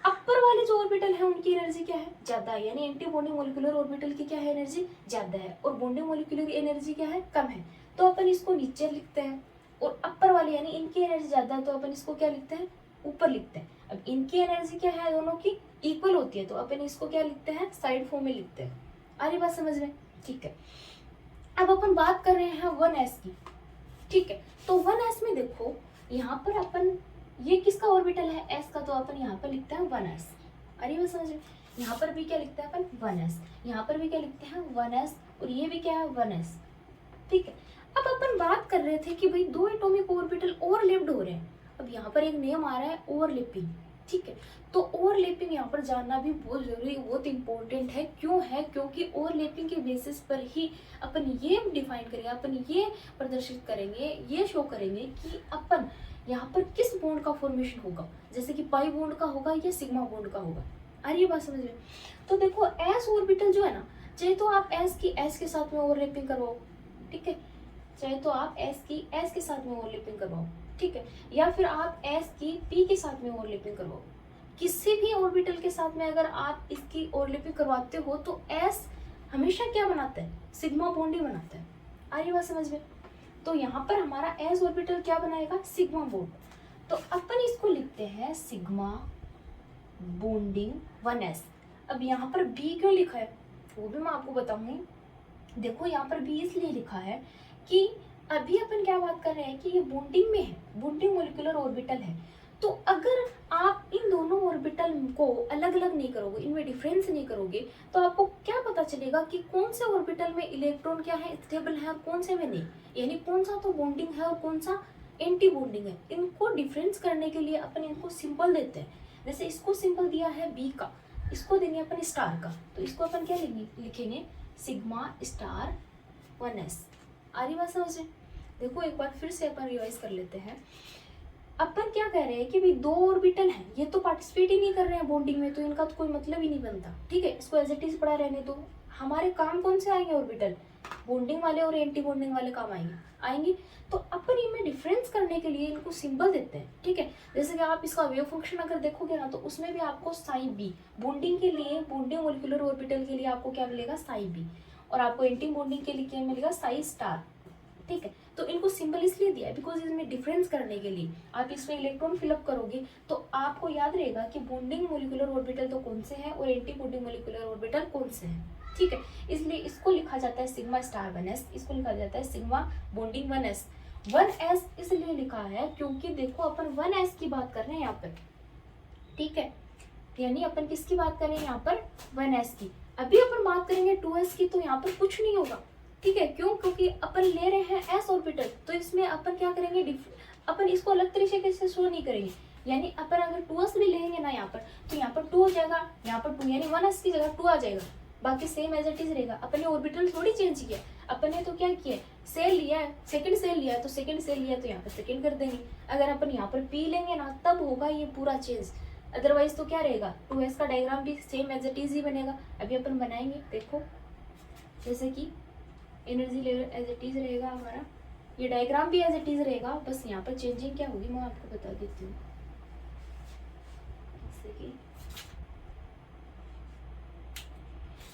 अपर वाले जो ऑर्बिटल है उनकी एनर्जी क्या है, ज्यादा है, यानी एंटी बॉन्डिंग मोलिकुलर ऑर्बिटल की क्या है, एनर्जी ज्यादा है, और बॉन्डिंग मोलिकुलर की एनर्जी क्या है, कम है। तो अपन इसको नीचे लिखते हैं, और अपर वाले यानी इनकी एनर्जी ज्यादा है तो अपन इसको क्या लिखते हैं, ऊपर लिखते हैं। अब इनकी एनर्जी क्या है, दोनों की इक्वल होती है, तो अपन इसको क्या लिखते हैं, साइड फॉर्म में लिखते हैं। आ रही बात समझ में? ठीक है, अब अपन बात कर रहे हैं 1s की। ठीक है, तो 1s में देखो यहाँ पर अपन, ये किसका ऑर्बिटल है, s का, तो अपन यहाँ पर लिखते हैं 1s। अरे मैं समझ रहे, यहाँ पर भी क्या लिखते हैं अपन 1s, यहाँ पर भी क्या लिखते हैं 1s, और ये भी क्या है 1s। ठीक है, अब अपन बात कर रहे थे कि भाई दो एटॉमिक ऑर्बिटल ओवरलैप्ड हो रहे हैं। अब यहाँ पर एक नेम आ रहा है ओवरलैपिंग। ठीक है, तो ओवरलैपिंग यहाँ पर जानना भी बहुत जरूरी, बहुत इंपॉर्टेंट है। क्यों है, क्योंकि ओवरलैपिंग के बेसिस पर ही अपन ये डिफाइन करेंगे, अपन ये प्रदर्शित करेंगे, ये शो करेंगे कि अपन यहाँ पर किस बॉन्ड का फॉर्मेशन होगा, जैसे कि पाई बॉन्ड का होगा या सिग्मा बॉन्ड का होगा। आ रही है बात समझ में? तो देखो एस ऑर्बिटल जो है ना, चाहे तो आप एस की एस के साथ में ओवरलैपिंग करवाओ, ठीक है, चाहे तो आप एस की एस के साथ में ओवरलैपिंग करवाओ, ठीक है, या फिर आप एस की पी के साथ में ओवरलैपिंग करवाओ। किसी भी ऑर्बिटल के साथ में अगर आप इसकी ओवरलैपिंग करवाते हो तो एस हमेशा क्या बनाता है, सिग्मा बॉन्ड ही बनाता है। आ रही बात समझ में? तो यहाँ पर हमारा एस ऑर्बिटल क्या बनाएगा, सिग्मा बॉन्ड। तो अपन इसको लिखते हैं सिग्मा बॉन्डिंग 1s। अब यहाँ पर बी क्यों लिखा है वो भी मैं आपको बताऊंगी। देखो यहाँ पर बी इसलिए लिखा है कि अभी अपन क्या बात कर रहे हैं कि ये बॉन्डिंग में है, बॉन्डिंग मोलिकुलर ऑर्बिटल है। तो अगर आप इन दोनों ऑर्बिटल को अलग अलग नहीं करोगे, इनमें डिफरेंस नहीं करोगे, तो आपको क्या पता चलेगा कि कौन से ऑर्बिटल में इलेक्ट्रॉन क्या है, स्टेबल है, और कौन से में नहीं, यानी कौन सा तो बॉन्डिंग है और कौन सा एंटी बॉन्डिंग है। इनको डिफरेंस करने के लिए अपन इनको सिंबल देते हैं। जैसे इसको सिंबल दिया है बी का, इसको देंगे अपन स्टार का, तो इसको अपन क्या लिखेंगे, सिग्मा स्टार 1s। आ रही बात समझ में? देखो एक बार फिर से अपन रिवाइज कर लेते हैं। अपन क्या कह रहे हैं कि भाई दो ऑर्बिटल हैं, ये तो पार्टिसिपेट ही नहीं कर रहे हैं बॉन्डिंग में, तो इनका तो कोई मतलब ही नहीं बनता। ठीक है, इसको एज इट इज पड़ा रहने दो, हमारे काम कौन से आएंगे ऑर्बिटल, बॉन्डिंग वाले और एंटी बॉन्डिंग वाले काम आएंगे। तो अपन इनमें डिफरेंस करने के लिए इनको सिंबल देते हैं, ठीक है। जैसे कि आप इसका वेव फंक्शन अगर देखोगे ना तो उसमें भी आपको साई बी, बॉन्डिंग के लिए, बॉन्डिंग मोलिकुलर ऑर्बिटल के लिए आपको क्या मिलेगा, साई बी, और आपको एंटी बॉन्डिंग के लिए क्या मिलेगा, साई स्टार, ठीक है। तो इनको सिंबल इसलिए दिया है बिकॉज इसमें डिफरेंस करने के लिए आप इसमें इलेक्ट्रॉन फिलअप करोगे तो आपको याद रहेगा कि बॉन्डिंग मोलिकुलर ऑर्बिटल तो कौन से हैं और एंटी बॉन्डिंग मोलिकुलर ऑर्बिटल कौन से हैं, ठीक है। इसलिए इसको लिखा जाता है सिग्मा स्टार 1s, इसको लिखा जाता है सिग्मा बॉन्डिंग 1s। 1s इसलिए लिखा है क्योंकि देखो अपन 1s की बात कर रहे हैं यहाँ पर, ठीक है, यानी अपन किसकी बात कर रहे हैं यहाँ पर, 1s की। अभी अपन बात करेंगे 2s की तो यहाँ पर कुछ नहीं होगा, ठीक है। क्यों, क्योंकि अपन ले रहे हैं s ऑर्बिटल, तो इसमें अपन क्या करेंगे, अपन इसको अलग तरीके से शो नहीं करेंगे। यानी अपन अगर 2s भी लेंगे ना यहाँ पर, तो यहाँ पर 2 हो जाएगा, यहाँ पर 2, यानी 1s की जगह 2 आ जाएगा, बाकी सेम एज इट इज रहेगा। अपन ने ऑर्बिटल थोड़ी चेंज किया, अपन ने तो क्या किया, सेल लिया है, सेकंड सेल लिया है, तो सेकंड सेल लिया तो यहाँ पर सेकंड कर देंगे। अगर अपन यहाँ पर p लेंगे ना तब होगा ये पूरा चेंज, अदरवाइज तो क्या रहेगा, 2s का डायग्राम भी सेम एज इट इज ही बनेगा। अभी अपन बनाएंगे, देखो जैसे कि energy level as it is रहेगा हमारा, ये डायग्राम भी एज इट इज रहेगा, बस यहाँ पर चेंजिंग क्या होगी मैं आपको बता देती हूँ। जैसे कि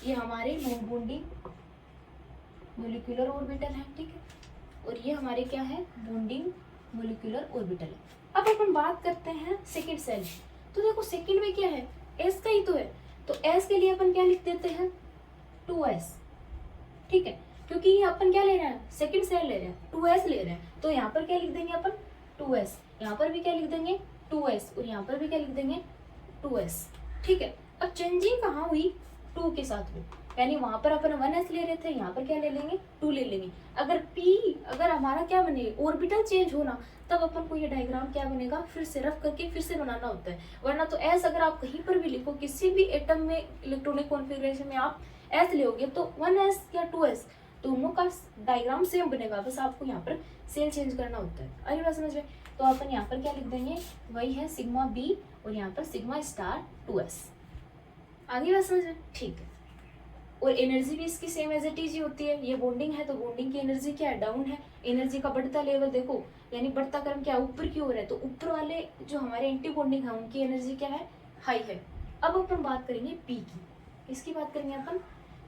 ये हमारे नॉन बॉन्डिंग मोलिकुलर ऑर्बिटल है, ठीक है, और ये हमारे क्या है, बॉन्डिंग मोलिकुलर ऑर्बिटल है। अब अपन बात करते हैं सेकंड सेल, तो देखो सेकंड में क्या है, s का ही तो है, तो s के लिए अपन क्या लिख देते हैं, 2s, ठीक है, क्योंकि ये अपन क्या ले रहे हैं, सेकंड सेल ले रहे हैं, 2s ले रहे हैं, तो यहाँ पर क्या लिख देंगे अपन, 2s, यहाँ पर भी क्या लिख देंगे 2s, और यहाँ पर भी क्या लिख देंगे 2s, ठीक है। अब चेंजिंग कहाँ हुई, 2 के साथ में, यानी वहां पर अपन 1s ले रहे थे, यहाँ पर क्या ले लेंगे, 2 ले लेंगे। अगर हमारा क्या बने, ऑर्बिटल चेंज होना, तब अपन को ये डायग्राम क्या बनेगा, फिर से रफ करके फिर से बनाना होता है, वरना तो s अगर आप कहीं पर भी लिखो, किसी भी एटम में इलेक्ट्रॉनिक कॉन्फ़िगरेशन में आप s लोगे तो 1s या 2s दोनों का डायग्राम सेम बनेगा, बस आपको यहाँ पर सेल चेंज करना होता है। अरे बात समझ में, तो अपन यहाँ पर क्या लिख देंगे, वही है सिग्मा बी और यहाँ पर सिग्मा स्टार 2s, आगे बात समझ में, ठीक है। और एनर्जी भी इसकी सेम एज इट इज ही होती है, ये बॉन्डिंग है तो बॉन्डिंग की एनर्जी क्या है, डाउन है। एनर्जी का बढ़ता लेवल देखो, यानी बढ़ता क्रम क्या है, ऊपर की ओर है, तो ऊपर वाले जो हमारे एंटी बॉन्डिंग है उनकी एनर्जी क्या है, हाई है। अब अपन बात करेंगे पी की, किसकी बात करेंगे अपन,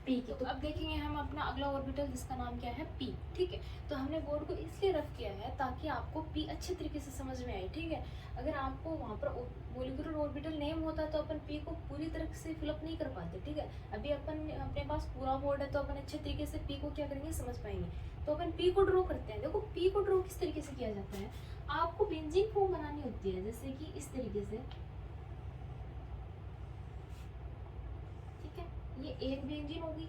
पी की। तो अब देखेंगे हम अपना अगला ऑर्बिटल जिसका नाम क्या है, पी, ठीक है। तो हमने बोर्ड को इसलिए रफ किया है ताकि आपको पी अच्छे तरीके से समझ में आए, ठीक है। अगर आपको वहाँ पर मोलिकुलर ऑर्बिटल नेम होता तो अपन पी को पूरी तरह से फिलअप नहीं कर पाते, ठीक है। अभी अपन अपने पास पूरा बोर्ड है तो अपन अच्छे तरीके से पी को क्या करेंगे, समझ पाएंगे। तो अपन पी को ड्रॉ करते हैं। देखो पी को ड्रॉ किस तरीके से किया जाता है, आपको बेंजीन फॉर्म बनानी होती है, जैसे कि इस तरीके से, ठीक है, ये एक बेंजीन होगी,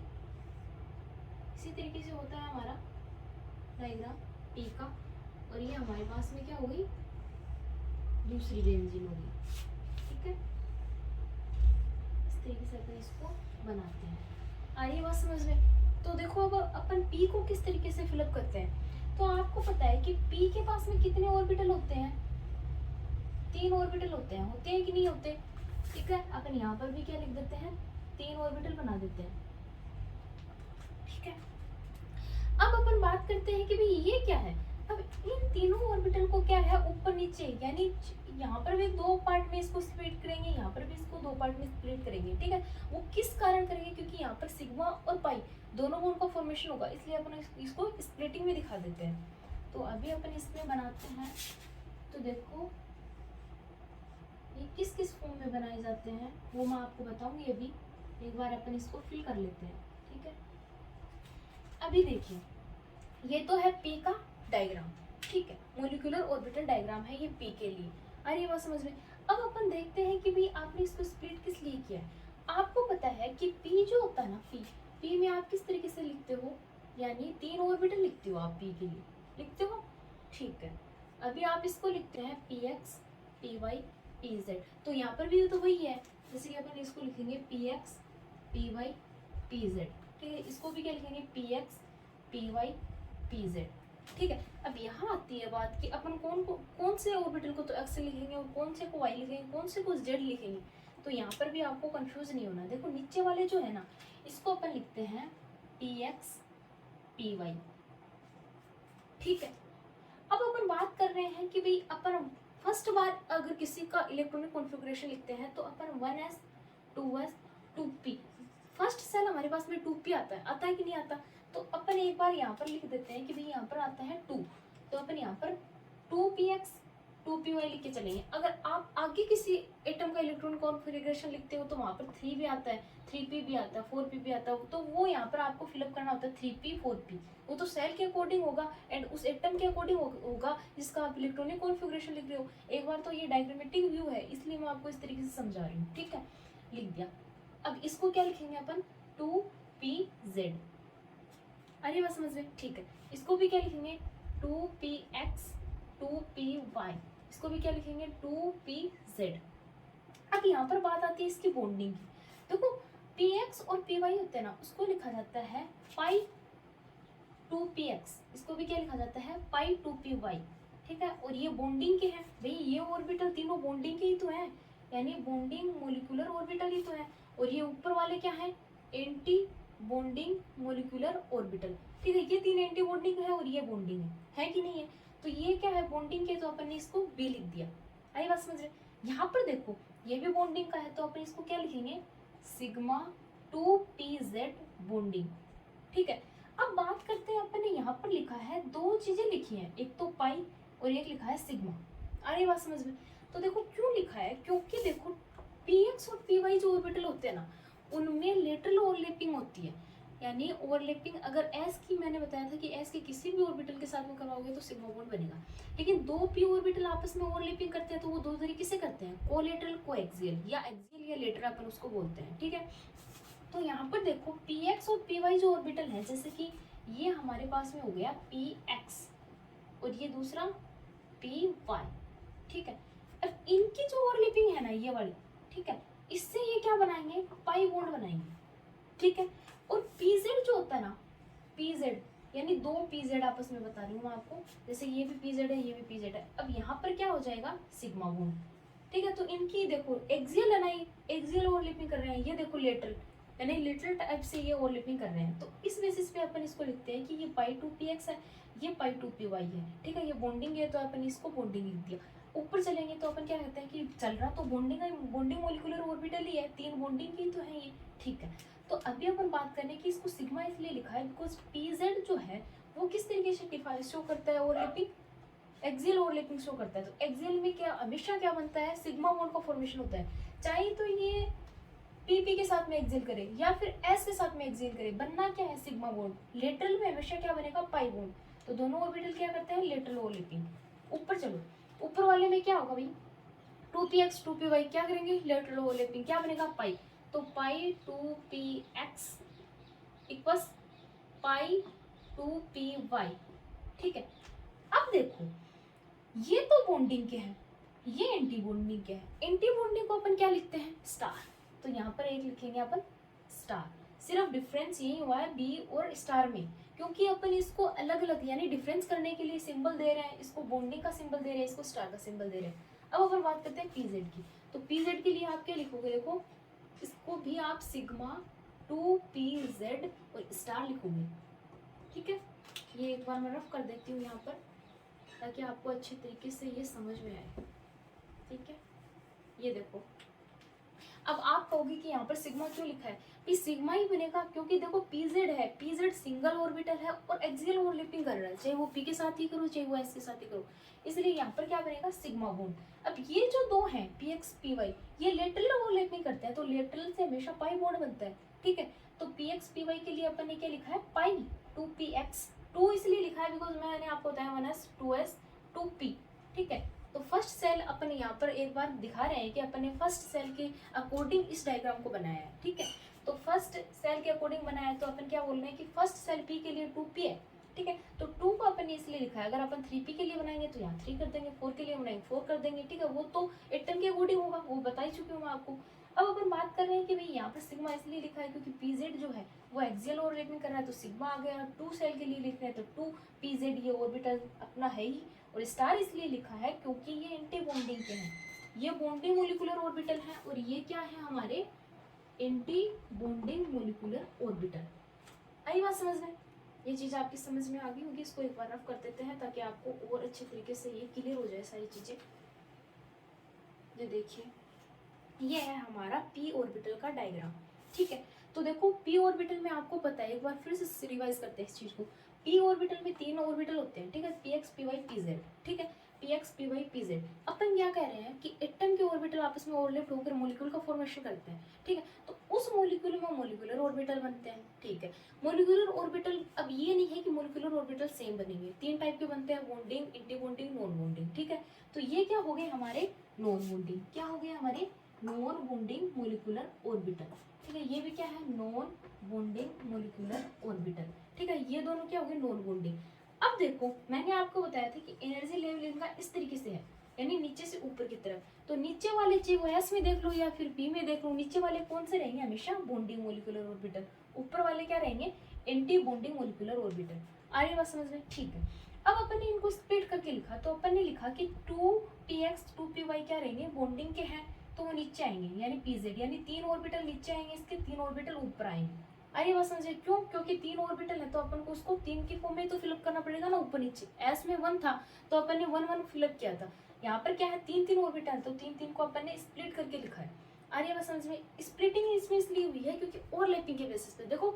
इसी तरीके से होता है हमारा डायग्राम पी का, और ये हमारे पास में क्या होगी, दूसरी बेंजीन होगी, ठीक है। इस तरीके से अपन इसको बनाते हैं, आइए बात समझ में। तो देखो अब अपन पी को किस तरीके से फिलअप करते हैं, तो आपको पता है कि पी के पास में कितने ऑर्बिटल होते हैं, 3 ऑर्बिटल होते हैं कि नहीं होते, ठीक है। अपन यहाँ पर भी क्या लिख देते हैं, 3 ऑर्बिटल बना देते हैं, ठीक है। अब अपन बात करते हैं कि भाई ये क्या है, अब इन तीनों ऑर्बिटल को क्या है, ऊपर नीचे, यानी यहाँ पर भी 2 पार्ट में इसको स्प्लिट करेंगे, यहाँ पर भी इसको 2 पार्ट में स्प्लिट करेंगे, ठीक है। वो किस कारण करेंगे, क्योंकि यहाँ पर सिग्मा और पाई दोनों बॉन्ड का फॉर्मेशन होगा, इसलिए अपन इसको स्प्लिटिंग में दिखा देते हैं। तो अभी अपन इसमें बनाते हैं, तो देखो ये किस किस फॉर्म में बनाए जाते हैं वो मैं आपको बताऊंगी। अभी एक बार अपन इसको फिल कर लेते हैं, ठीक है। अभी देखिए ये तो है पी का डायग्राम, ठीक है, मोलिकुलर ऑर्बिटल डायग्राम है ये पी के लिए, अरे ये बात समझ में। अब अपन देखते हैं कि भाई आपने इसको स्प्लिट किस लिए किया है। आपको पता है कि पी जो होता है ना, पी में आप किस तरीके से लिखते हो, यानी 3 ऑर्बिटल लिखते हो आप पी के लिए, लिखते हो, ठीक है। अभी आप इसको लिखते हैं P X P Y P Z, तो यहाँ पर भी तो वही है, जैसे कि अपन इसको लिखेंगे P X P Y P Z, ठीक है। इसको भी क्या लिखेंगे, P X P Y P Z, ठीक है। अब यहाँ आती है बात कि अपन कौन से ऑर्बिटल को तो एक्स लिखेंगे और कौन से को वाई लिखेंगे, कौन से को जेड लिखेंगे। तो यहाँ पर भी आपको कंफ्यूज नहीं होना। देखो नीचे वाले जो है ना, इसको अपन लिखते हैं px py, ठीक है। अब अपन बात कर रहे हैं कि भाई अपन फर्स्ट बार अगर किसी का इलेक्ट्रॉनिक कॉन्फ़िगरेशन लिखते हैं तो अपन 1s 2s 2p, first cell हमारे पास में 2p आता है कि नहीं आता। तो अपन एक बार यहाँ पर लिख देते हैं कि भाई यहाँ पर आता है 2, तो अपन यहाँ पर 2px 2py लिख के चलेंगे। अगर आप आगे किसी एटम का इलेक्ट्रॉनिक कॉन्फ़िगरेशन लिखते हो तो वहाँ पर 3 भी आता है, 3p भी आता है, 4p भी आता है, तो वो यहाँ पर आपको फिलअप करना होता है 3p 4p। वो तो सेल के अकॉर्डिंग होगा एंड उस एटम के अकॉर्डिंग होगा जिसका आप इलेक्ट्रॉनिक कॉन्फ़िगरेशन लिख रहे हो। एक बार तो ये डायग्रामेटिक व्यू है इसलिए मैं आपको इस तरीके से समझा रही हूँ, ठीक है। लिख दिया। अब इसको क्या लिखेंगे अपन 2pz, अरे बात समझ में, ठीक है। इसको भी क्या लिखेंगे 2px 2py, इसको भी क्या लिखेंगे 2pz। अब यहाँ पर बात आती है इसकी बॉन्डिंग की। देखो px और py होते हैं ना, उसको लिखा जाता है पाई 2px, इसको भी क्या लिखा जाता है पाई 2py, ठीक है। और ये बॉन्डिंग के हैं भाई, ये ऑर्बिटल तीनों बॉन्डिंग के ही तो हैं, यानी बॉन्डिंग मोलिकुलर ऑर्बिटल ही तो है। और ये ऊपर वाले क्या है एंटी बॉन्डिंग मोलिकुलर ऑर्बिटल, ठीक है। ये 3 एंटी बॉन्डिंग है और ये बॉन्डिंग है कि नहीं है। तो ये क्या है बॉन्डिंग के, तो अपन ने इसको बी लिख दिया। आई बात समझ रहे। यहाँ पर देखो ये भी बॉन्डिंग का है तो अपन इसको क्या लिखेंगे सिग्मा 2pz बॉन्डिंग, ठीक है। अब बात करते हैं, अपन ने यहाँ पर लिखा है 2 चीजें लिखी हैं, एक तो पाई और एक लिखा है सिग्मा। अरे बात समझ में। तो देखो क्यों लिखा है, क्योंकि देखो px और py जो ऑर्बिटल होते हैं ना, उनमें लेटरल ओवरलैपिंग होती है, यानी ओवरलैपिंग अगर s की, मैंने बताया था कि s के किसी भी ऑर्बिटल के साथ में करवाओगे तो सिग्मा बॉन्ड बनेगा। लेकिन 2 p ऑर्बिटल आपस में ओवरलैपिंग करते हैं तो वो 2 तरीके से करते हैं, कोलेटरल कोएक्सियल, या एक्सियल या लेटरल अपन उसको बोलते हैं, ठीक है। तो यहाँ पर देखो px और py जो ऑर्बिटल है, जैसे कि ये हमारे पास में हो गया px और ये दूसरा py, ठीक है। अब इनकी जो ओवरलैपिंग है ना ये वाली, ठीक है, इससे ये क्या बनाएंगे पाई बॉन्ड बनाएंगे, ठीक है। और pz जो होता है ना, pz यानी 2 pz आपस में बता रही हूँ मैं आपको, जैसे ये भी pz है ये भी pz है। अब यहाँ पर क्या हो जाएगा सिग्मा बॉन्ड, ठीक है। तो इनकी देखो एक्सियल है ना, ये एक्सियल ओवरलैपिंग कर रहे हैं, ये देखो लेटरल, यानी लेटरल टाइप से ये ओवरलैपिंग कर रहे हैं। तो इस बेसिस पे अपन इसको लिखते हैं कि ये पाई 2px है, ये पाई 2py है, ठीक है। ये बॉन्डिंग है तो अपन इसको बॉन्डिंग लिख दिया। ऊपर चलेंगे तो अपन क्या कहते हैं कि चल रहा तो बॉन्डिंग है, बॉन्डिंग मोलिकुलर ऑर्बिटल ही है, 3 बॉन्डिंग की तो है ये, ठीक है। तो अभी अपन बात करें कि इसको सिग्मा इसलिए लिखा है बिकॉज pz जो है वो किस तरीके से डिफाइन शो करता है ओवरलैपिंग, एक्सियल ओवरलैपिंग शो करता है। तो एक्सियल में क्या हमेशा क्या बनता है सिग्मा बॉन्ड का फॉर्मेशन होता है, चाहे तो ये pp के साथ में एक्सियल करे या फिर s के साथ में एक्सियल करे, बनना क्या है सिग्मा बॉन्ड। लेटरल में हमेशा क्या बनेगा पाई बॉन्ड, तो दोनों ऑर्बिटल क्या करते हैं लेटरल ओवरलैपिंग। ऊपर चलो, ऊपर वाले में क्या होगा भाई 2px 2py क्या करेंगे लेटरल ओवरलैपिंग, क्या बनेगा पाई, तो पाई 2px इक्वल्स पाई 2py, ठीक है। अब देखो ये तो बॉन्डिंग के हैं, ये एंटी बॉन्डिंग के हैं। एंटी बॉन्डिंग को अपन क्या लिखते हैं स्टार, तो यहाँ पर एक लिखेंगे अपन स्टार। सिर्फ डिफरेंस यही हुआ है बी और स्टार में, क्योंकि अपन इसको अलग अलग यानी डिफरेंस करने के लिए सिंबल दे रहे हैं, इसको बॉन्डिंग का सिंबल दे रहे हैं, इसको स्टार का सिंबल दे रहे हैं। अब अपन बात करते हैं pz की, तो pz के लिए आप क्या लिखोगे, देखो इसको भी आप सिग्मा 2pz और स्टार लिखोगे, ठीक है। ये एक बार मैं रफ कर देती हूँ यहाँ पर ताकि आपको अच्छे तरीके से ये समझ में आए, ठीक है। ये देखो अब आप कहोगे कि यहाँ पर सिग्मा क्यों लिखा है, कि सिग्मा ही बनेगा क्योंकि देखो pz है, pz सिंगल ऑर्बिटल है और एक्सियल ओवरलैपिंग कर रहा है, चाहे वो p के साथ ही करो चाहे वो s के साथ ही करो, इसलिए यहाँ पर क्या बनेगा सिग्मा बॉन्ड। अब ये जो 2 हैं px py ये लेटरल ओवरलैपिंग करते हैं, तो लेटरल से हमेशा पाई बॉन्ड बनता है, ठीक है। तो px py के लिए अपन ने क्या लिखा है पाई 2px, 2 इसलिए लिखा है बिकॉज मैंने आपको बताया 1s 2s 2p, ठीक है। तो फर्स्ट सेल अपन यहाँ पर एक बार दिखा रहे हैं कि अपन ने फर्स्ट सेल के अकॉर्डिंग इस डायग्राम को बनाया है, ठीक है। तो फर्स्ट सेल के अकॉर्डिंग बनाया है तो अपन क्या बोल रहे हैं कि फर्स्ट सेल p के लिए 2p है, ठीक है। तो 2 को अपन ने इसलिए लिखा है, अगर अपन 3p के लिए बनाएंगे तो यहाँ 3 कर देंगे, 4 के लिए बनाएंगे 4 कर देंगे, ठीक है। वो तो एटम के अकॉर्डिंग होगा, वो बता ही चुकी हूँ मैं आपको। अब अपन बात कर रहे हैं कि भाई यहाँ पर सिग्मा इसलिए लिखा है क्योंकि pz जो है वो एक्सियल ओवरलैपिंग कर रहा है, तो सिग्मा आ गया। 2 सेल के लिए लिख रहे हैं तो 2pz ये ऑर्बिटल अपना है ही, और स्टार इसलिए लिखा है क्योंकि ये एंटी बॉन्डिंग के हैं, ये बॉन्डिंग मोलिकुलर ऑर्बिटल है और ये क्या है हमारे एंटी बॉन्डिंग मोलिकुलर ऑर्बिटल। आई बात समझ में? ये चीज आपकी समझ में आ गई होगी। इसको एक बार रफ कर देते हैं ताकि आपको और अच्छे तरीके से ये क्लियर हो जाए सारी चीजें। ये देखिए, ये है हमारा पी ऑर्बिटल का डायग्राम। ठीक है, तो देखो पी ऑर्बिटल में आपको पता है, एक बार फिर से रिवाइज करते हैं इस चीज को। पी ऑर्बिटल में 3 ऑर्बिटल होते हैं। ठीक है, P X P Y P Z. ठीक है, P X P Y P Z. अपन क्या कह रहे हैं कि एटम के ऑर्बिटल आपस में ओवरलैप होकर मॉलिक्यूल का फॉर्मेशन करते हैं। ठीक है, तो उस मॉलिक्यूल में मॉलिक्यूलर ऑर्बिटल बनते हैं। ठीक है, मॉलिक्यूलर ऑर्बिटल, अब ये नहीं है कि मॉलिक्यूलर ऑर्बिटल सेम बनेंगे, 3 टाइप के बनते हैं, bonding, anti bonding, non bonding. ठीक है, तो ये क्या हो गए हमारे नॉन बॉन्डिंग। क्या हो गया हमारे नॉन बॉन्डिंग मोलिकुलर ऑर्बिटल। ठीक है, ये भी क्या है नॉन बॉन्डिंग मोलिकुलर ऑर्बिटल। ठीक है, ये दोनों क्या हो गए नॉन बॉन्डिंग। अब देखो मैंने आपको बताया था कि एनर्जी लेवल इनका इस तरीके से है, यानी नीचे से ऊपर की तरफ। तो नीचे वाले चाहे वो एस में देख लो या फिर पी में देख लो, नीचे वाले कौन से रहेंगे हमेशा बॉन्डिंग मोलिकुलर ऑर्बिटल, ऊपर वाले क्या रहेंगे एंटी बॉन्डिंग मोलिकुलर ऑर्बिटल। आ रही बात समझ में? ठीक है, अब अपन ने इनको स्प्लिट करके लिखा, तो अपन ने लिखा कि 2px 2py क्या रहेंगे बॉन्डिंग के हैं, तो वो नीचे आएंगे यानी pz, यानी 3 ऑर्बिटल नीचे आएंगे, इसके 3 ऑर्बिटल ऊपर आएंगे। आइए बात समझे क्यों? क्योंकि 3 ऑर्बिटल है तो अपन को उसको 3 की फॉर्म में तो फिलअप करना पड़ेगा ना, ऊपर नीचे। एस में 1 था तो अपन ने 1 1 फिलअप किया था। यहाँ पर क्या है 3 3 ऑर्बिटल, तो 3 3 को अपन ने स्प्लिट करके लिखा है। आइए बात समझ में? स्प्लिटिंग इसमें इसलिए हुई है क्योंकि ओवरलैपिंग के बेसिस पे। देखो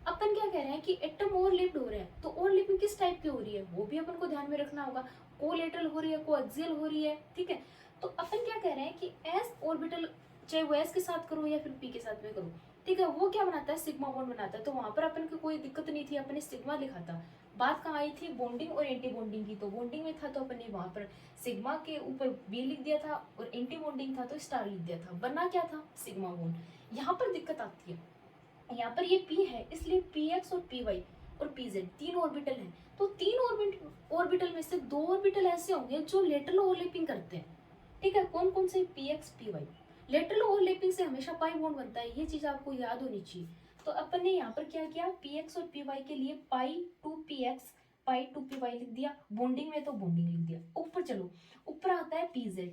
अपन क्या कह रहे हैं कि एटम ओवरलैप्ड हो रहे हैं, तो ओवरलैपिंग किस टाइप की हो रही है वो भी अपन को ध्यान में रखना होगा। कोलेटरल हो रही है, कोएक्सियल हो रही है। ठीक है, तो अपन क्या कह रहे हैं कि एस ऑर्बिटल चाहे वो एस के साथ करो या फिर पी के साथ में करो, ठीक है, वो क्या बनाता है सिग्मा बॉन्ड बनाता है। तो वहां पर अपन को कोई दिक्कत नहीं थी, अपन ने सिग्मा लिखा था। बात कहाँ आई थी बॉन्डिंग और एंटी बॉन्डिंग की, तो बॉन्डिंग में था तो अपन ने वहां पर सिग्मा के ऊपर बी लिख दिया था, और एंटी बॉन्डिंग था तो स्टार लिख दिया था, बनना क्या था सिग्मा बॉन्ड। यहाँ पर दिक्कत आती है, यहाँ पर ये P है इसलिए PX और PY और PZ 3 ऑर्बिटल हैं, तो 3 ऑर्बिटल में से 2 ऑर्बिटल ऐसे होंगे जो लेटरल ओवरलैपिंग करते हैं। ठीक है, कौन कौन से PX PY। लेटरल ओवरलैपिंग से हमेशा पाई बॉन्ड बनता है, ये चीज आपको याद होनी चाहिए। तो अपन ने यहाँ पर क्या किया PX और PY के लिए पाई 2px पाई 2py लिख दिया, बॉन्डिंग में तो बॉन्डिंग लिख दिया। ऊपर चलो, ऊपर आता है PZ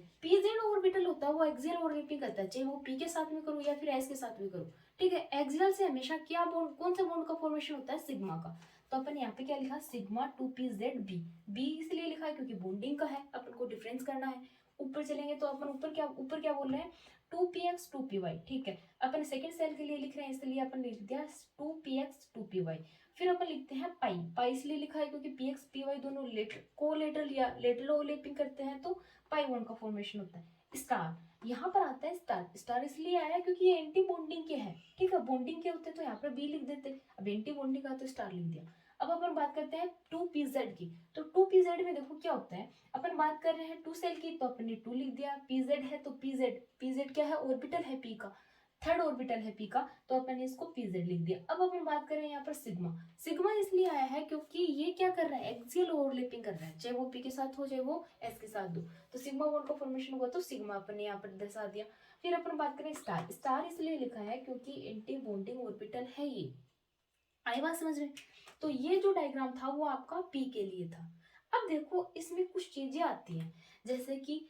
ऑर्बिटल होता है वो एक्सियल ओवरलैपिंग करता है, चाहे वो P के साथ में करो या फिर S के साथ में करो। ठीक है, एक्सियल से हमेशा क्या बॉन्ड, कौन सा बॉन्ड का फॉर्मेशन होता है सिग्मा का। तो अपन यहाँ पे क्या लिखा सिग्मा 2pz बी इसलिए लिखा है क्योंकि बॉन्डिंग का है, अपन को डिफरेंस करना है। ऊपर चलेंगे तो अपन ऊपर क्या बोल रहे हैं 2px 2py। ठीक है, अपन सेकंड सेल के लिए लिख रहे हैं इसलिए अपन लिख दिया 2px 2py। फिर अपन लिखते हैं पाई इसलिए लिखा है क्योंकि px py दोनों कोलेटरल या लेटरल ओवरलैपिंग करते हैं तो पाई बॉन्ड का फॉर्मेशन होता है। स्टार, यहाँ पर आता है स्टार इसलिए आया क्योंकि ये एंटी बॉन्डिंग के हैं। ठीक है, बॉन्डिंग के होते तो यहाँ पर बी लिख देते, अब एंटी बॉन्डिंग का तो स्टार लिख दिया। अब अपन बात करते हैं 2pz की, तो 2pz में देखो क्या होता है, अपन बात कर रहे हैं 2 सेल की तो अपन ने 2 लिख दिया, pz है तो pz क्या है ऑर्बिटल है p का, थर्ड ऑर्बिटल है p का, तो अपन ने इसको pz लिख दिया। अब अपन बात कर रहे हैं यहाँ पर सिग्मा इसलिए आया है क्योंकि ये क्या कर रहा है एक्सियल ओवरलैपिंग कर रहा है, चाहे वो p के साथ हो चाहे वो s के साथ हो, तो सिग्मा बॉन्ड का फॉर्मेशन हुआ तो सिग्मा अपन ने यहाँ पर दर्शा दिया। फिर अपन बात करें स्टार इसलिए लिखा है क्योंकि एंटी बॉन्डिंग ऑर्बिटल है ये। आई बात समझ में? तो ये जो डायग्राम था वो आपका पी के लिए था। अब देखो इसमें कुछ चीजें आती हैं, जैसे कि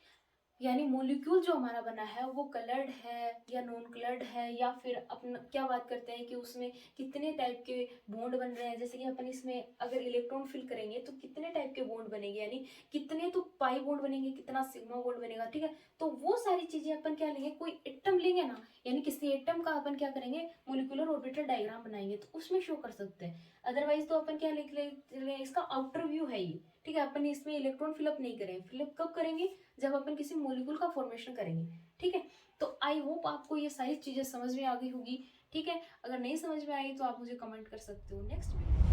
यानी मॉलिक्यूल जो हमारा बना है वो कलर्ड है या नॉन कलर्ड है, या फिर अपन क्या बात करते हैं कि उसमें कितने टाइप के बॉन्ड बन रहे हैं, जैसे कि अपन इसमें अगर इलेक्ट्रॉन फिल करेंगे तो कितने टाइप के बॉन्ड बनेंगे, यानी कितने तो पाई बॉन्ड बनेंगे, कितना सिग्मा बॉन्ड बनेगा। ठीक है, तो वो सारी चीजें अपन क्या लेंगे, कोई एटम लेंगे ना, यानी किसी एटम का अपन क्या करेंगे मॉलिक्यूलर ऑर्बिटल डायग्राम बनाएंगे तो उसमें शो कर सकते हैं। अदरवाइज तो अपन क्या लिख ले इसका आउटर व्यू है ये। ठीक है, अपन इसमें इलेक्ट्रॉन फिलअप नहीं करेंगे, फिलअप कब करेंगे जब अपन किसी मॉलिक्यूल का फॉर्मेशन करेंगे। ठीक है, तो आई होप आपको ये सारी चीजें समझ में आ गई होगी। ठीक है, अगर नहीं समझ में आई तो आप मुझे कमेंट कर सकते हो नेक्स्ट वीडियो।